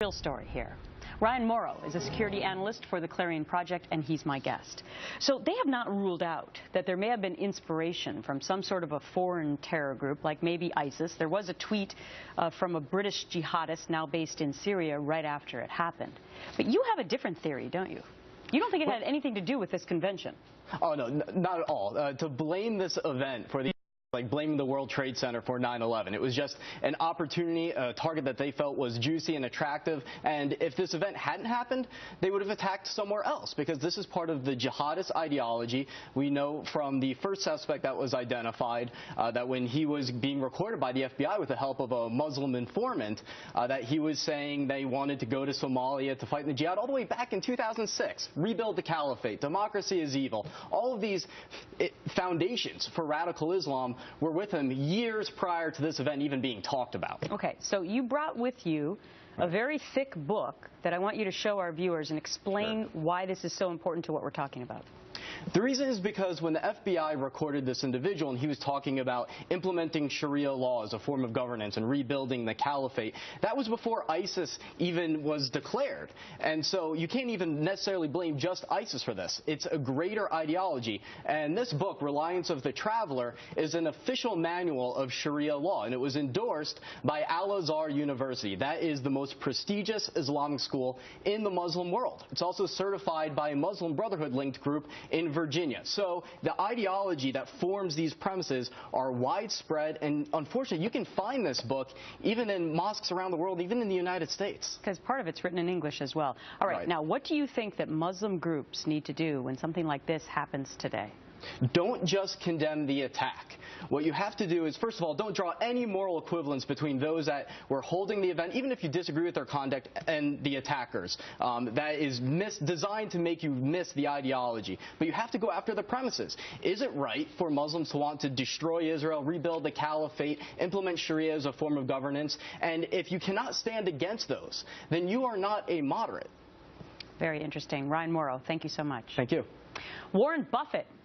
Real story here. Ryan Mauro is a security analyst for the Clarion project, and he's my guest. So they have not ruled out that there may have been inspiration from some sort of a foreign terror group, like maybe ISIS. There was a tweet from a British jihadist now based in Syria right after it happened. But you have a different theory, don't you? You don't think it had anything to do with this convention? Oh, no, not at all. To blame this event for the blaming the World Trade Center for 9/11. It was just an opportunity, a target that they felt was juicy and attractive. And if this event hadn't happened, they would have attacked somewhere else, because this is part of the jihadist ideology. We know from the first suspect that was identified that when he was being recorded by the FBI with the help of a Muslim informant, that he was saying they wanted to go to Somalia to fight in the jihad all the way back in 2006, rebuild the caliphate, democracy is evil. All of these foundations for radical Islam were with him years prior to this event even being talked about. Okay, so you brought with you a very thick book that I want you to show our viewers and explain why this is so important to what we're talking about. The reason is because when the FBI recorded this individual and he was talking about implementing Sharia law as a form of governance and rebuilding the caliphate, that was before ISIS even was declared. And so you can't even necessarily blame just ISIS for this. It's a greater ideology. And this book, Reliance of the Traveler, is an official manual of Sharia law, and it was endorsed by Al-Azhar University. That is the most prestigious Islamic school in the Muslim world. It's also certified by a Muslim Brotherhood-linked group in Virginia. So the ideology that forms these premises are widespread, and unfortunately you can find this book even in mosques around the world, even in the United States. Because part of it's written in English as well. All right, now what do you think that Muslim groups need to do when something like this happens today? Don't just condemn the attack. What you have to do is, first of all, don't draw any moral equivalence between those that were holding the event, even if you disagree with their conduct, and the attackers. That is designed to make you miss the ideology. But you have to go after the premises. Is it right for Muslims to want to destroy Israel, rebuild the caliphate, implement Sharia as a form of governance? And if you cannot stand against those, then you are not a moderate. Very interesting. Ryan Mauro, thank you so much. Thank you. Warren Buffett